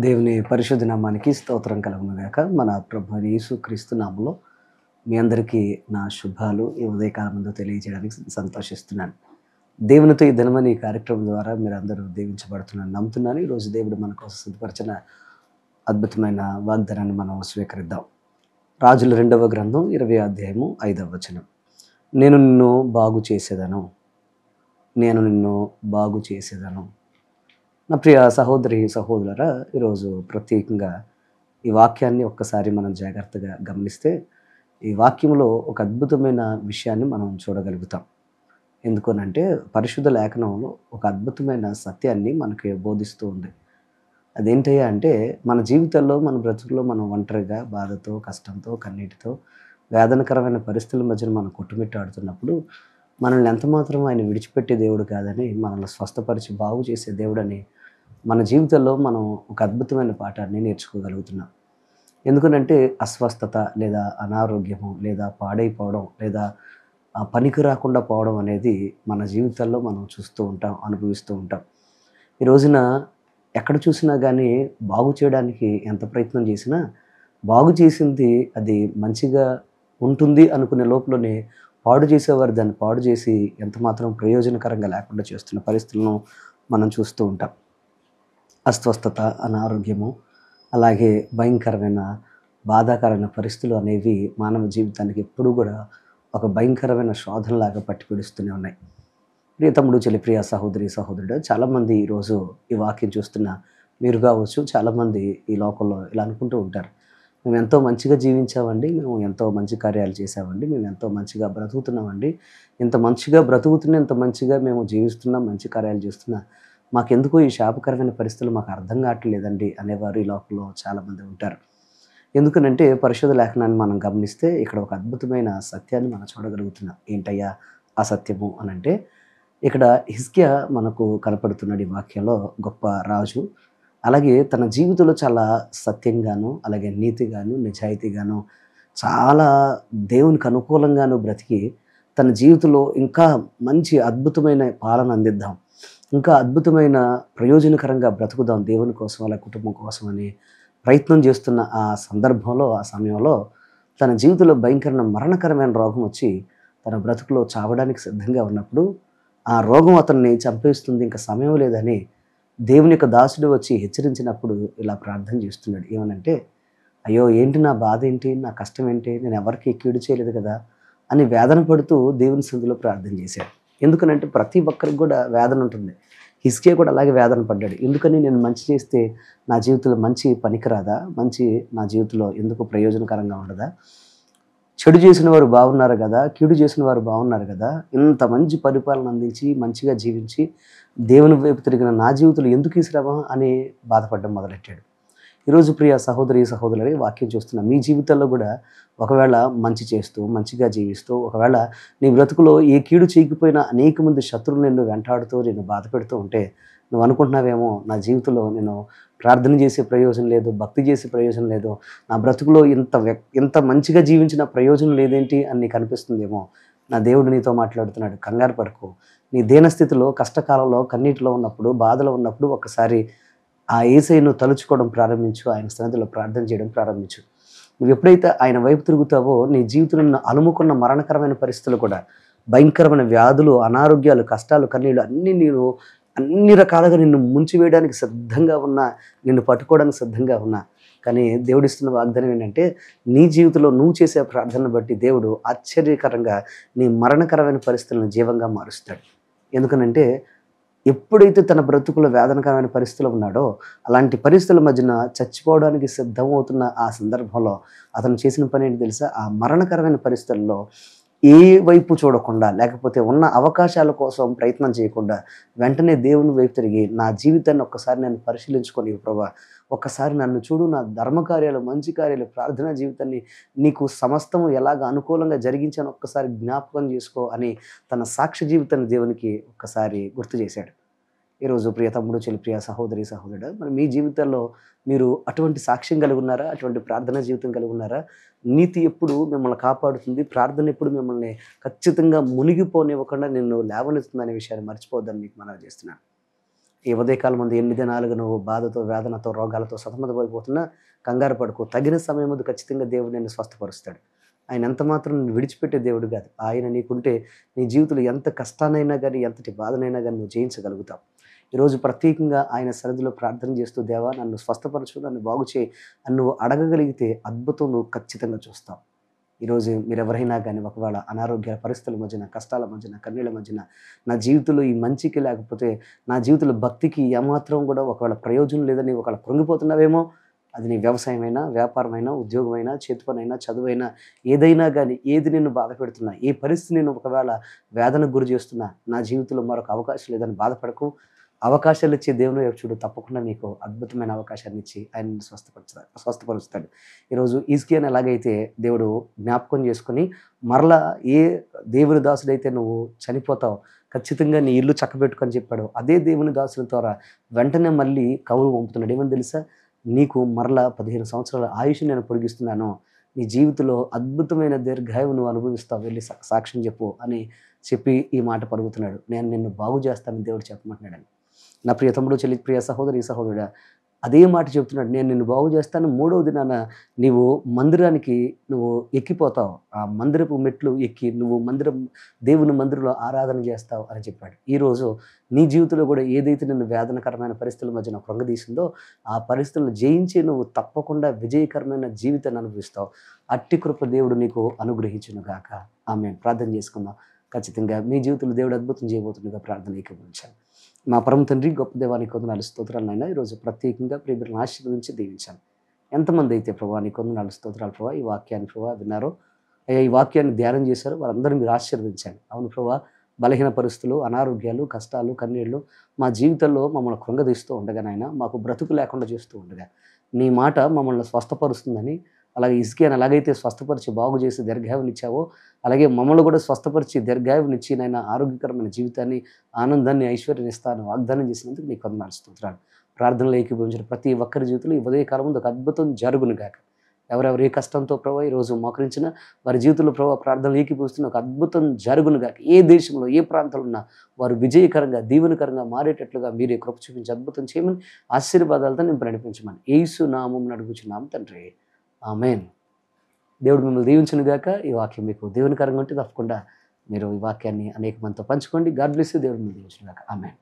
దేవుని పరిశుద్ధ నామానికి స్తోత్రం కలుగునుగాక. మన ప్రభు యేసుక్రీస్తు నామములో మీ అందరికీ నా శుభాలు ఈ ఉదయకాలమందు తెలియజేయడానికి సంతోషిస్తున్నాను. దేవునితో ఈ దినమని ఈ కార్యక్రమం ద్వారా మీరందరూ దీవించబడుతున్నారని నమ్ముతున్నాను. ఈరోజు దేవుడు మన కోసం సిద్ధపరిచిన అద్భుతమైన వాగ్దానాన్ని మనం స్వీకరిద్దాం. రాజుల 2వ గ్రంథం 20వ అధ్యాయము 5వ వచనం. నేను నిన్ను బాగు చేసేదను, నేను నిన్ను బాగు చేసేదను. నా ప్రియ సహోదరి సహోదరులారా, ఈరోజు ప్రత్యేకంగా ఈ వాక్యాన్ని ఒక్కసారి మనం జాగ్రత్తగా గమనిస్తే ఈ వాక్యంలో ఒక అద్భుతమైన విషయాన్ని మనం చూడగలుగుతాం. ఎందుకనంటే పరిశుద్ధ లేఖనంలో ఒక అద్భుతమైన సత్యాన్ని మనకి బోధిస్తూ ఉంది. అదేంటయ్యా అంటే, మన జీవితాల్లో మన బ్రతుకులో మనం ఒంటరిగా బాధతో కష్టంతో కన్నీటితో వేదనకరమైన పరిస్థితుల మధ్యన మనం కొట్టుమిట్టాడుతున్నప్పుడు మనల్ని ఎంతమాత్రం ఆయన విడిచిపెట్టే దేవుడు కాదని, మనల్ని స్వస్థపరిచి బాగు చేసే దేవుడని మన జీవితంలో మనం ఒక అద్భుతమైన పాఠాన్ని నేర్చుకోగలుగుతున్నాం. ఎందుకనంటే అస్వస్థత లేదా అనారోగ్యము లేదా పాడైపోవడం లేదా పనికి రాకుండా పోవడం అనేది మన జీవితాల్లో మనం చూస్తూ ఉంటాం, అనుభవిస్తూ ఉంటాం. ఈ రోజున ఎక్కడ చూసినా కానీ బాగు చేయడానికి ఎంత ప్రయత్నం చేసినా బాగు చేసింది అది మంచిగా ఉంటుంది అనుకునే లోపలనే పాడు చేసేవారు దాన్ని పాడు చేసి ఎంతమాత్రం ప్రయోజనకరంగా లేకుండా చేస్తున్న పరిస్థితులను మనం చూస్తూ ఉంటాం. అస్వస్థత, అనారోగ్యము, అలాగే భయంకరమైన బాధాకరమైన పరిస్థితులు అనేవి మానవ జీవితానికి ఎప్పుడూ కూడా ఒక భయంకరమైన శోధనలాగా పట్టి పిడుస్తూనే ఉన్నాయి. ప్రియ తమ్ముడు, చెల్లి, ప్రియ సహోదరి సహోదరుడు, చాలామంది ఈరోజు ఈ వాక్యం చూస్తున్న మీరు కావచ్చు, చాలామంది ఈ లోకంలో ఇలా అనుకుంటూ ఉంటారు. మేము ఎంతో మంచిగా జీవించామండి, మేము ఎంతో మంచి కార్యాలు చేసామండి, మేము ఎంతో మంచిగా బ్రతుకుతున్నామండి, ఇంత మంచిగా బ్రతుకుతున్నా ఇంత మంచిగా మేము జీవిస్తున్నాం, మంచి కార్యాలు చేస్తున్నా, మాకెందుకో ఈ శాపకరమైన పరిస్థితులు మాకు అర్థం కావట్లేదండి అనేవారు ఈ లోకంలో చాలామంది ఉంటారు. ఎందుకనంటే పరిశుద్ధ లేఖనాన్ని మనం గమనిస్తే ఇక్కడ ఒక అద్భుతమైన సత్యాన్ని మనం చూడగలుగుతున్నాం. ఏంటయ్యా ఆ సత్యము అనంటే, ఇక్కడ హిజ్కియా మనకు కనపడుతున్నాడు ఈ వాక్యంలో. గొప్ప రాజు, అలాగే తన జీవితంలో చాలా సత్యంగాను, అలాగే నీతిగాను, నిజాయితీగాను, చాలా దేవునికి అనుకూలంగాను బ్రతికి తన జీవితంలో ఇంకా మంచి అద్భుతమైన పాలన అందిద్దాం, ఇంకా అద్భుతమైన ప్రయోజనకరంగా బ్రతుకుదాం దేవుని కోసం అలా కుటుంబం కోసం అని ప్రయత్నం చేస్తున్న ఆ సందర్భంలో, ఆ సమయంలో తన జీవితంలో భయంకరమైన మరణకరమైన రోగం వచ్చి తన బ్రతుకులో చావడానికి సిద్ధంగా ఉన్నప్పుడు, ఆ రోగం అతన్ని చంపేస్తుంది, ఇంకా సమయం లేదని దేవుని యొక్క దాసుడు వచ్చి హెచ్చరించినప్పుడు ఇలా ప్రార్థన చేస్తున్నాడు. ఏమనంటే, అయ్యో ఏంటి నా బాధ ఏంటి, నా కష్టం ఏంటి, నేను ఎవరికి కీడు చేయలేదు కదా అని వేదన పడుతూ దేవుని సన్నిధిలో ప్రార్థన చేశాడు. ఎందుకనంటే ప్రతి ఒక్కరికి కూడా వేదన ఉంటుంది. హిజ్కియా కూడా అలాగే వేదన పడ్డాడు. ఎందుకని నేను మంచి చేస్తే నా జీవితంలో మంచి పనికిరాదా, మంచి నా జీవితంలో ఎందుకు ప్రయోజనకరంగా ఉండదా, చెడు చేసిన వారు బాగున్నారు కదా, కీడు చేసిన వారు బాగున్నారు కదా, ఇంత మంచి పరిపాలన అందించి మంచిగా జీవించి దేవుని వైపు తిరిగిన నా జీవితంలో ఎందుకు ఈ శ్రమ అని బాధపడడం మొదలెట్టాడు. ఈరోజు ప్రియ సహోదరి సహోదరులే, వాక్యం చూస్తున్న మీ జీవితాల్లో కూడా ఒకవేళ మంచి చేస్తూ మంచిగా జీవిస్తూ, ఒకవేళ నీ బ్రతుకులో ఏ కీడు చేయకపోయినా అనేక మంది శత్రువులు నిన్ను వెంటాడుతూ నిన్ను బాధ పెడుతూ ఉంటే నువ్వు అనుకుంటున్నావేమో, నా జీవితంలో నేను ప్రార్థన చేసే ప్రయోజనం లేదు, భక్తి చేసే ప్రయోజనం లేదు, నా బ్రతుకులో ఇంత మంచిగా జీవించిన ప్రయోజనం లేదేంటి అని నీకు అనిపిస్తుందేమో. నా దేవుడు నీతో మాట్లాడుతున్నాడు, కంగారు పడకు. నీ దీనస్థితిలో, కష్టకాలంలో, కన్నీటిలో ఉన్నప్పుడు, బాధలో ఉన్నప్పుడు ఒక్కసారి ఆ యేసయ్యను తలుచుకోవడం ప్రారంభించు, ఆయన సన్నిధిలో ప్రార్థన చేయడం ప్రారంభించు. నువ్వు ఎప్పుడైతే ఆయన వైపు తిరుగుతావో నీ జీవితంలో అలుముకున్న మరణకరమైన పరిస్థితులు కూడా, భయంకరమైన వ్యాధులు, అనారోగ్యాలు, కష్టాలు, కన్నీళ్ళు అన్ని రకాలుగా నిన్ను ముంచివేయడానికి సిద్ధంగా ఉన్నా, నిన్ను పట్టుకోవడానికి సిద్ధంగా ఉన్నా, కానీ దేవుడిస్తున్న వాగ్దానం ఏంటంటే, నీ జీవితంలో నువ్వు చేసే ప్రార్థనను బట్టి దేవుడు ఆశ్చర్యకరంగా నీ మరణకరమైన పరిస్థితులను జీవంగా మారుస్తాడు. ఎందుకనంటే ఎప్పుడైతే తన బ్రతుకులో వేదనకరమైన పరిస్థితులు ఉన్నాడో, అలాంటి పరిస్థితుల మధ్యన చచ్చిపోవడానికి సిద్ధమవుతున్న ఆ సందర్భంలో అతను చేసిన పని ఏంటి తెలుసా? ఆ మరణకరమైన పరిస్థితుల్లో ఏ వైపు చూడకుండా, లేకపోతే ఉన్న అవకాశాల కోసం ప్రయత్నం చేయకుండా వెంటనే దేవుని వైపు తిరిగి, నా జీవితాన్ని ఒక్కసారి నేను పరిశీలించుకొని ప్రభువా, ఒక్కసారి నన్ను చూడు, నా ధర్మకార్యాలు, మంచి కార్యాలు, ప్రార్థనా జీవితాన్ని నీకు సమస్తము ఎలాగ అనుకూలంగా జరిగించాను ఒక్కసారి జ్ఞాపకం చేసుకో అని తన సాక్ష్య జీవితాన్ని దేవునికి ఒక్కసారి గుర్తు చేశాడు. ఈరోజు ప్రియ తమ్ముడు, చెల్లి, ప్రియ సహోదరి సహోదరుడు, మరి మీ జీవితాల్లో మీరు అటువంటి సాక్ష్యం కలిగి ఉన్నారా? అటువంటి ప్రార్థనా జీవితం కలిగి ఉన్నారా? నీతి ఎప్పుడు మిమ్మల్ని కాపాడుతుంది, ప్రార్థన ఎప్పుడు మిమ్మల్ని ఖచ్చితంగా మునిగిపోనివ్వకుండా నిన్ను లేవనెత్తుందనే విషయాన్ని మర్చిపోవద్దని మీకు మనవి చేస్తున్నాను. ఈ ఉదయకాలం ముందు 8 దినాలుగా నువ్వు బాధతో, వేదనతో, రోగాలతో సతమతమైపోతున్నా కంగారు పడకు. తగిన సమయం ముందు ఖచ్చితంగా దేవుడు నిన్ను స్వస్థపరుస్తాడు. ఆయన ఎంత మాత్రం నిన్ను విడిచిపెట్టే దేవుడు కాదు. ఆయన నీకుంటే నీ జీవితంలో ఎంత కష్టాన్నైనా గానీ, ఎంతటి బాధనైనా గానీ నువ్వు జయించగలుగుతావు. ఈరోజు ప్రత్యేకంగా ఆయన సన్నిధిలో ప్రార్థన చేస్తూ, దేవా నన్ను స్వస్థపరచు, నన్ను బాగు చేయి అని నువ్వు అడగగలిగితే అద్భుతం నువ్వు ఖచ్చితంగా చూస్తావు. ఈరోజు మీరెవరైనా గానీ ఒకవేళ అనారోగ్య పరిస్థితుల మధ్యన, కష్టాల మధ్యన, కన్నీళ్ళ మధ్యన, నా జీవితంలో ఈ మంచికి లేకపోతే నా జీవితంలో భక్తికి ఏమాత్రం కూడా ఒకవేళ ప్రయోజనం లేదని ఒకవేళ కృంగిపోతున్నావేమో, అది నీ వ్యవసాయమైనా, వ్యాపారమైనా, ఉద్యోగమైనా, చేతి పనైనా, చదువైనా, ఏదైనా గానీ, ఏది నిన్ను బాధపెడుతున్నా, ఏ పరిస్థితి నిన్ను ఒకవేళ వేదనకు గురి చేస్తున్నా, నా జీవితంలో మరొక అవకాశం లేదని బాధపడకు. అవకాశాలు ఇచ్చే దేవుని వైపు చూడు. తప్పకుండా నీకు అద్భుతమైన అవకాశాన్ని ఇచ్చి ఆయన నిన్ను స్వస్థపరుస్తాడు. ఈరోజు హిజ్కియాని ఎలాగైతే దేవుడు జ్ఞాపకం చేసుకొని మరలా ఏ దేవుని దాసుడైతే నువ్వు చనిపోతావు, ఖచ్చితంగా నీ ఇల్లు చక్కబెట్టుకొని చెప్పాడు. అదే దేవుని దాసుల ద్వారా వెంటనే మళ్ళీ కవులు పంపుతున్నాడు. ఏమని తెలుసా? నీకు మరలా 15 సంవత్సరాల ఆయుష్ నేను పొడిగిస్తున్నాను. నీ జీవితంలో అద్భుతమైన దీర్ఘాయువు నువ్వు అనుభవిస్తావు. వెళ్ళి సాక్ష్యం చెప్పు అని చెప్పి ఈ మాట పలుకుతున్నాడు. నేను నిన్ను బాగు చేస్తానని దేవుడు చెప్పమంటున్నాడని. నా ప్రియ తమ్ముడు, చెల్లి, ప్రియ సహోదరి, సహోదరుడా, అదే మాట చెప్తున్నాడు. నేను నిన్ను బాగు చేస్తాను. 3వ దినాన నీవు మందిరానికి నువ్వు ఎక్కిపోతావు. ఆ మందిరపు మెట్లు ఎక్కి నువ్వు దేవుని మందిరంలో ఆరాధన చేస్తావు అని చెప్పాడు. ఈరోజు నీ జీవితంలో కూడా ఏదైతే నిన్ను వేదనకరమైన పరిస్థితుల మధ్యన కృంగదీసిందో ఆ పరిస్థితులను జయించి నువ్వు తప్పకుండా విజయకరమైన జీవితాన్ని అనుభవిస్తావు. అట్టి కృప దేవుడు నీకు అనుగ్రహించును గాక. ఆమేన్. ప్రార్థన చేసుకుందాం. ఖచ్చితంగా మీ జీవితంలో దేవుడు అద్భుతం చేయబోతుండగా ప్రార్థన ఏకీభవించాను. మా పరమ తండ్రి, గొప్ప దేవానికి వందనాలు, స్తోత్రాలు నాయనా. ఈరోజు ప్రత్యేకంగా ప్రియబిడ్డలను ఆశీర్వదించి దీవించాను. ఎంతమంది అయితే ప్రభా నీకు వందనాలు, స్తోత్రాలు ప్రభా ఈ వాక్యాన్ని ప్రభా విన్నారో, అయ్యా ఈ వాక్యాన్ని ధ్యానం చేశారో వారందరూ మీరు ఆశీర్వదించండి. అవును ప్రభా, బలహీన పరిస్థితులు, అనారోగ్యాలు, కష్టాలు, కన్నీళ్లు మా జీవితంలో మమ్మల్ని కృంగదీస్తూ ఉండగా నాయన, మాకు బ్రతుకు లేకుండా చేస్తూ ఉండగా నీ మాట మమ్మల్ని స్వస్థపరుస్తుందని, అలాగే హిజ్కియాని ఎలాగైతే స్వస్థపరిచి బాగు చేసి దీర్ఘాయువునిచ్చావో అలాగే మమ్మల్ని కూడా స్వస్థపరిచి దీర్ఘాయువునిచ్చి నాయన ఆరోగ్యకరమైన జీవితాన్ని, ఆనందాన్ని, ఐశ్వర్యాన్ని ఇస్తాను వాగ్దానం చేసినందుకు నీకు వందనాలు, స్తోత్రాలు. ప్రార్థనలో ఏకీభవించిన ప్రతి ఒక్కరి జీవితంలో ఈ ఉదయకాలం ముందు ఒక అద్భుతం జరుగును గాక. ఎవరెవరు ఏ కష్టంతో ప్రభావ ఈరోజు మోకరించిన వారి జీవితంలో ప్రభావ ప్రార్థనలు ఏకీభవిస్తున్న ఒక అద్భుతం జరుగును గాక. ఏ దేశంలో ఏ ప్రాంతంలో ఉన్నా వారు విజయకరంగా, దీవెనకరంగా మారేటట్లుగా మీరే కృప చూపించి అద్భుతం చేయమని, ఆశీర్వాదాలతో నింపి నడిపించమని యేసు నామమున అడుగుచున్నాము తండ్రి. ఆమేన్. దేవుడు మిమ్మల్ని దీవించును గాక. ఈ వాక్యం మీకు దీవెనకరంగా ఉంటే తప్పకుండా మీరు ఈ వాక్యాన్ని అనేక మందితో పంచుకోండి. God bless you. దేవుడు మిమ్మల్ని దీవించును గాక. ఆమేన్.